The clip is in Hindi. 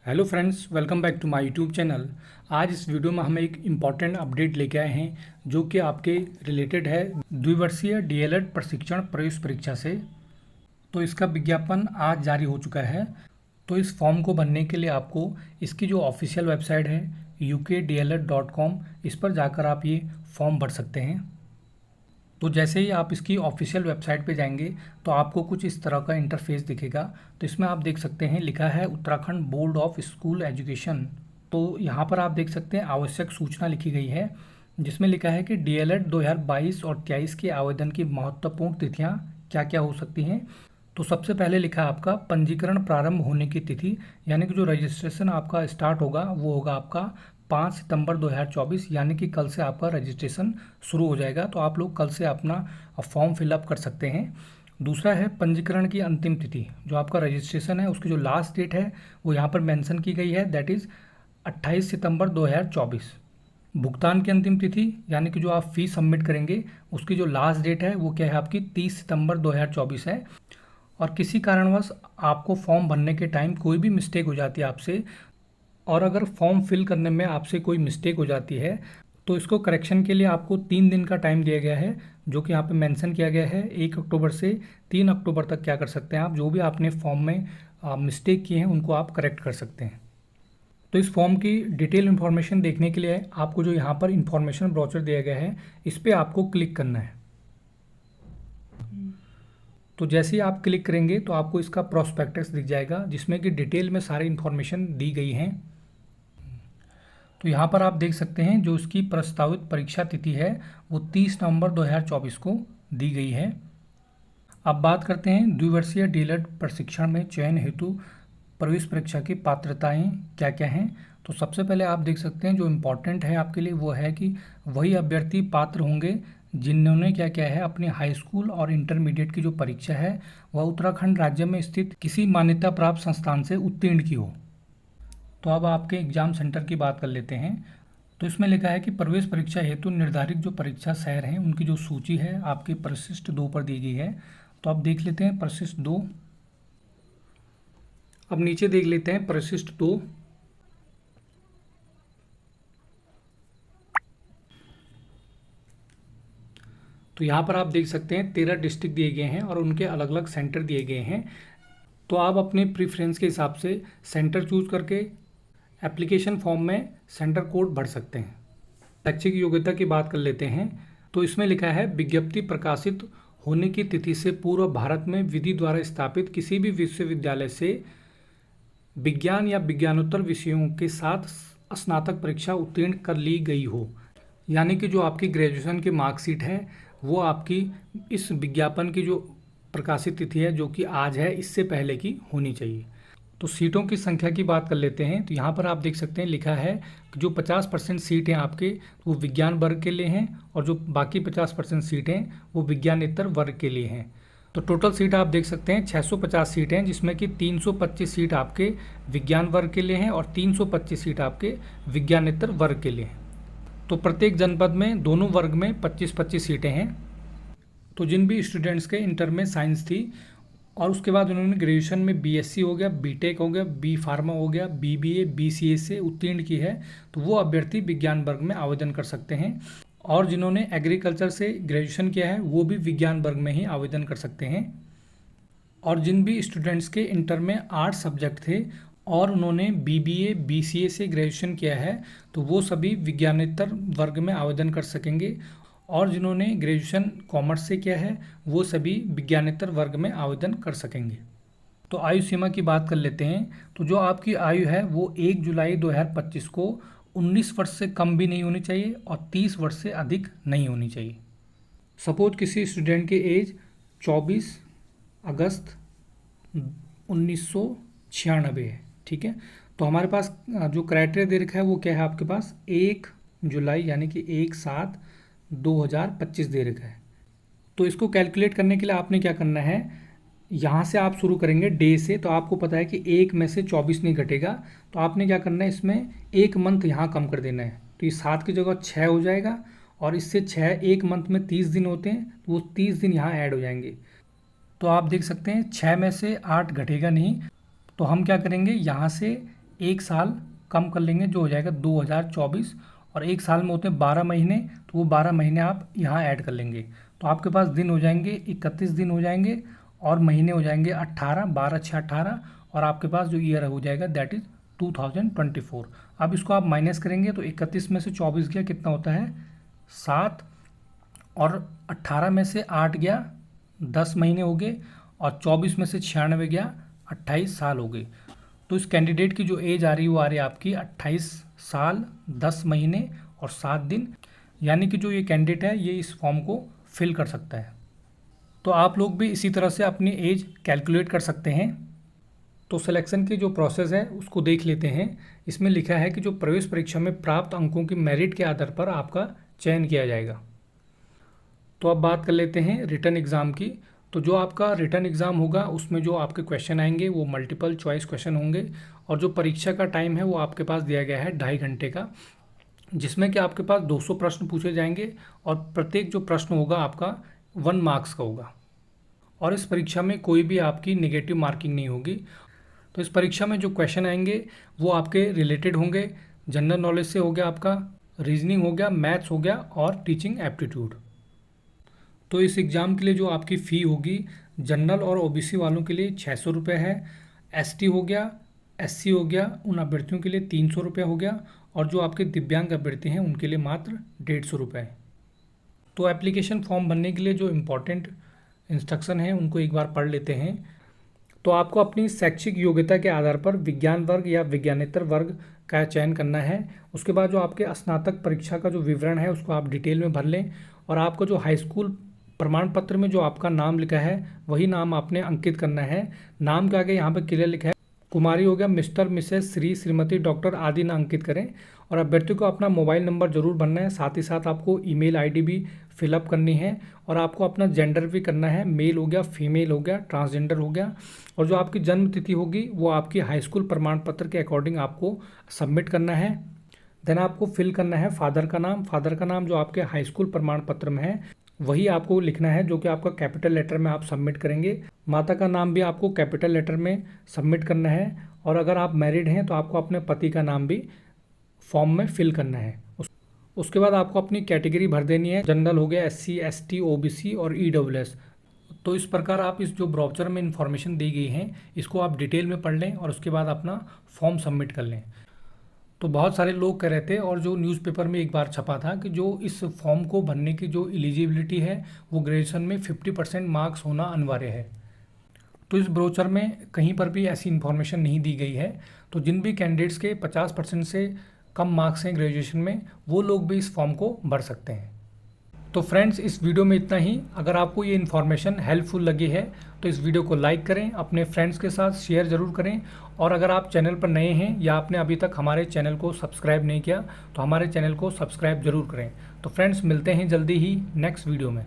Hello friends, welcome back to my YouTube channel. आज इस वीडियो में हम एक इम्पॉर्टेंट अपडेट लेके आए हैं जो कि आपके रिलेटेड है द्विवर्षीय डीएलएड प्रशिक्षण प्रवेश परीक्षा से। तो इसका विज्ञापन आज जारी हो चुका है। तो इस फॉर्म को भरने के लिए आपको इसकी जो ऑफिशियल वेबसाइट है ukdled.com, इस पर जाकर आप ये फॉर्म भर सकते हैं। तो जैसे ही आप इसकी ऑफिशियल वेबसाइट पे जाएंगे तो आपको कुछ इस तरह का इंटरफेस दिखेगा। तो इसमें आप देख सकते हैं लिखा है Uttarakhand board of school education. तो यहाँ पर आप देख सकते हैं आवश्यक सूचना लिखी गई है जिसमें लिखा है कि डीएलएड 2022 और 23 के आवेदन की महत्वपूर्ण तिथियाँ क्या क्या हो सकती हैं। तो सबसे पहले लिखा है आपका पंजीकरण प्रारंभ होने की तिथि, यानी कि जो रजिस्ट्रेशन आपका स्टार्ट होगा वो होगा आपका 5 सितंबर 2024, यानी कि कल से आपका रजिस्ट्रेशन शुरू हो जाएगा। तो आप लोग कल से अपना फॉर्म फिलअप कर सकते हैं। दूसरा है पंजीकरण की अंतिम तिथि, जो आपका रजिस्ट्रेशन है उसकी जो लास्ट डेट है वो यहाँ पर मेंशन की गई है, दैट इज़ 28 सितंबर 2024। भुगतान की अंतिम तिथि यानी कि जो आप फीस सबमिट करेंगे उसकी जो लास्ट डेट है वो क्या है आपकी 30 सितंबर 2024 है। और किसी कारणवश आपको फॉर्म भरने के टाइम कोई भी मिस्टेक हो जाती है आपसे, और अगर फॉर्म फिल करने में आपसे कोई मिस्टेक हो जाती है तो इसको करेक्शन के लिए आपको 3 दिन का टाइम दिया गया है, जो कि यहाँ पे मेंशन किया गया है। 1 अक्टूबर से 3 अक्टूबर तक क्या कर सकते हैं आप, जो भी आपने फॉर्म में मिस्टेक किए हैं उनको आप करेक्ट कर सकते हैं। तो इस फॉर्म की डिटेल इन्फॉर्मेशन देखने के लिए आपको जो यहाँ पर इन्फॉर्मेशन ब्रोचर दिया गया है इस पर आपको क्लिक करना है। तो जैसे ही आप क्लिक करेंगे तो आपको इसका प्रोस्पेक्टस दिख जाएगा जिसमें कि डिटेल में सारी इन्फॉर्मेशन दी गई हैं। तो यहाँ पर आप देख सकते हैं जो इसकी प्रस्तावित परीक्षा तिथि है वो 30 नवंबर 2024 को दी गई है। अब बात करते हैं द्विवर्षीय डीएलएड प्रशिक्षण में चयन हेतु प्रवेश परीक्षा की पात्रताएं क्या क्या हैं। तो सबसे पहले आप देख सकते हैं जो इम्पोर्टेंट है आपके लिए वो है कि वही अभ्यर्थी पात्र होंगे जिन्होंने क्या क्या है अपने हाई स्कूल और इंटरमीडिएट की जो परीक्षा है वह उत्तराखंड राज्य में स्थित किसी मान्यता प्राप्त संस्थान से उत्तीर्ण की हो। तो अब आपके एग्जाम सेंटर की बात कर लेते हैं। तो इसमें लिखा है कि प्रवेश परीक्षा हेतु निर्धारित जो परीक्षा शहर हैं उनकी जो सूची है आपके प्रशिष्ट 2 पर दी गई है। तो अब देख लेते हैं प्रशिष्ट 2। अब नीचे देख लेते हैं प्रशिष्ट 2। तो यहाँ पर आप देख सकते हैं 13 डिस्ट्रिक्ट दिए गए हैं और उनके अलग अलग सेंटर दिए गए हैं। तो आप अपने प्रीफ्रेंस के हिसाब से सेंटर चूज करके एप्लीकेशन फॉर्म में सेंटर कोड भर सकते हैं। शैक्षिक योग्यता की बात कर लेते हैं। तो इसमें लिखा है विज्ञप्ति प्रकाशित होने की तिथि से पूर्व भारत में विधि द्वारा स्थापित किसी भी विश्वविद्यालय से विज्ञान या विज्ञानोत्तर विषयों के साथ स्नातक परीक्षा उत्तीर्ण कर ली गई हो, यानी कि जो आपकी ग्रेजुएशन की मार्कशीट है वो आपकी इस विज्ञापन की जो प्रकाशित तिथि है जो कि आज है इससे पहले की होनी चाहिए। तो सीटों की संख्या की बात कर लेते हैं। तो यहाँ पर आप देख सकते हैं लिखा है कि जो 50% सीट हैं आपके वो विज्ञान वर्ग के लिए हैं और जो बाकी 50% सीट हैं वो विज्ञानेतर वर्ग के लिए हैं। तो टोटल सीट आप देख सकते हैं 650 सीट हैं, जिसमें कि 325 सीट आपके विज्ञान वर्ग के लिए हैं और 325 सीट आपके विज्ञानेतर वर्ग के लिए हैं। तो प्रत्येक जनपद में दोनों वर्ग में 25-25 सीटें हैं। तो जिन भी स्टूडेंट्स के इंटर में साइंस थी और उसके बाद उन्होंने ग्रेजुएशन में बीएससी हो गया, बीटेक हो गया, बी फार्मा हो गया, बीबीए, बीसीए से उत्तीर्ण की है तो वो अभ्यर्थी विज्ञान वर्ग में आवेदन कर सकते हैं। और जिन्होंने एग्रीकल्चर से ग्रेजुएशन किया है वो भी विज्ञान वर्ग में ही आवेदन कर सकते हैं। और जिन भी स्टूडेंट्स के इंटर में 8 सब्जेक्ट थे और उन्होंने बीबीए, बीसीए से ग्रेजुएशन किया है तो वो सभी विज्ञानेतर वर्ग में आवेदन कर सकेंगे। और जिन्होंने ग्रेजुएशन कॉमर्स से किया है वो सभी विज्ञानेतर वर्ग में आवेदन कर सकेंगे। तो आयु सीमा की बात कर लेते हैं। तो जो आपकी आयु है वो 1 जुलाई 2025 को 19 वर्ष से कम भी नहीं होनी चाहिए और 30 वर्ष से अधिक नहीं होनी चाहिए। सपोज किसी स्टूडेंट की एज 24 अगस्त 1996 है, ठीक है। तो हमारे पास जो क्राइटेरिया दे रखा है वो क्या है आपके पास 1 जुलाई यानी कि 1/7/2025 दे रखा है। तो इसको कैलकुलेट करने के लिए आपने क्या करना है, यहाँ से आप शुरू करेंगे डे से। तो आपको पता है कि 1 में से 24 नहीं घटेगा, तो आपने क्या करना है इसमें 1 मंथ यहाँ कम कर देना है। तो ये 7 की जगह 6 हो जाएगा और इससे 6 1 मंथ में 30 दिन होते हैं तो वो 30 दिन यहाँ ऐड हो जाएंगे। तो आप देख सकते हैं 6 में से 8 घटेगा नहीं, तो हम क्या करेंगे यहाँ से एक साल कम कर लेंगे जो हो जाएगा 2024, और एक साल में होते हैं 12 महीने, तो वो 12 महीने आप यहाँ ऐड कर लेंगे। तो आपके पास दिन हो जाएंगे 31 दिन हो जाएंगे, और महीने हो जाएंगे 18, 12 6 18, और आपके पास जो ईयर हो जाएगा दैट इज़ 2024। अब इसको आप माइनस करेंगे तो 31 में से 24 गया कितना होता है 7, और 18 में से 8 गया 10 महीने हो गए, और 24 में से 96 गया 28 साल हो गए। तो इस कैंडिडेट की जो एज आ रही है वो आ रही है आपकी 28 साल 10 महीने और 7 दिन, यानी कि जो ये कैंडिडेट है ये इस फॉर्म को फिल कर सकता है। तो आप लोग भी इसी तरह से अपनी एज कैलकुलेट कर सकते हैं। तो सिलेक्शन की जो प्रोसेस है उसको देख लेते हैं। इसमें लिखा है कि जो प्रवेश परीक्षा में प्राप्त अंकों की मेरिट के आधार पर आपका चयन किया जाएगा। तो अब बात कर लेते हैं रिटन एग्ज़ाम की। तो जो आपका रिटन एग्ज़ाम होगा उसमें जो आपके क्वेश्चन आएंगे वो मल्टीपल चॉइस क्वेश्चन होंगे, और जो परीक्षा का टाइम है वो आपके पास दिया गया है 2.5 घंटे का, जिसमें कि आपके पास 200 प्रश्न पूछे जाएंगे, और प्रत्येक जो प्रश्न होगा आपका 1 मार्क्स का होगा, और इस परीक्षा में कोई भी आपकी नेगेटिव मार्किंग नहीं होगी। तो इस परीक्षा में जो क्वेश्चन आएंगे वो आपके रिलेटेड होंगे, जनरल नॉलेज से हो गया, आपका रीजनिंग हो गया, मैथ्स हो गया, और टीचिंग एप्टीट्यूड। तो इस एग्ज़ाम के लिए जो आपकी फ़ी होगी जनरल और ओबीसी वालों के लिए 600 रुपये है, एसटी हो गया, एससी हो गया, उन अभ्यर्थियों के लिए 300 रुपये हो गया, और जो आपके दिव्यांग अभ्यर्थी हैं उनके लिए मात्र 150 रुपये है। तो एप्लीकेशन फॉर्म भरने के लिए जो इम्पोर्टेंट इंस्ट्रक्शन है उनको एक बार पढ़ लेते हैं। तो आपको अपनी शैक्षिक योग्यता के आधार पर विज्ञान वर्ग या विज्ञानेतर वर्ग का चयन करना है। उसके बाद जो आपके स्नातक परीक्षा का जो विवरण है उसको आप डिटेल में भर लें, और आपको जो हाई स्कूल प्रमाण पत्र में जो आपका नाम लिखा है वही नाम आपने अंकित करना है। नाम के आगे यहाँ पर क्लियर लिखा है कुमारी हो गया, mister, Mrs, Shri, Shrimati, doctor आदि ना अंकित करें, और अभ्यर्थी को अपना मोबाइल नंबर जरूर भरना है। साथ ही साथ आपको ईमेल आईडी भी फिलअप करनी है, और आपको अपना जेंडर भी करना है, मेल हो गया, फीमेल हो गया, ट्रांसजेंडर हो गया, और जो आपकी जन्म तिथि होगी वो आपकी हाई स्कूल प्रमाण पत्र के अकॉर्डिंग आपको सबमिट करना है। देन आपको फिल करना है फादर का नाम। फादर का नाम जो आपके हाई स्कूल प्रमाण पत्र में है वही आपको लिखना है, जो कि आपका कैपिटल लेटर में आप सबमिट करेंगे। माता का नाम भी आपको कैपिटल लेटर में सबमिट करना है, और अगर आप मैरिड हैं तो आपको अपने पति का नाम भी फॉर्म में फिल करना है। उसके बाद आपको अपनी कैटेगरी भर देनी है, जनरल हो गया, एससी, एसटी, ओबीसी और ईडब्ल्यूएस। तो इस प्रकार आप इस जो ब्राउचर में इंफॉर्मेशन दी गई है इसको आप डिटेल में पढ़ लें, और उसके बाद अपना फॉर्म सबमिट कर लें। तो बहुत सारे लोग कह रहे थे, और जो न्यूज़पेपर में एक बार छपा था कि जो इस फॉर्म को भरने की जो एलिजिबिलिटी है वो ग्रेजुएशन में 50% मार्क्स होना अनिवार्य है। तो इस ब्रोचर में कहीं पर भी ऐसी इन्फॉर्मेशन नहीं दी गई है। तो जिन भी कैंडिडेट्स के 50% से कम मार्क्स हैं ग्रेजुएशन में वो लोग भी इस फॉर्म को भर सकते हैं। तो फ्रेंड्स इस वीडियो में इतना ही। अगर आपको ये इन्फॉर्मेशन हेल्पफुल लगी है तो इस वीडियो को लाइक करें, अपने फ्रेंड्स के साथ शेयर ज़रूर करें, और अगर आप चैनल पर नए हैं या आपने अभी तक हमारे चैनल को सब्सक्राइब नहीं किया तो हमारे चैनल को सब्सक्राइब ज़रूर करें। तो फ्रेंड्स मिलते हैं जल्दी ही नेक्स्ट वीडियो में।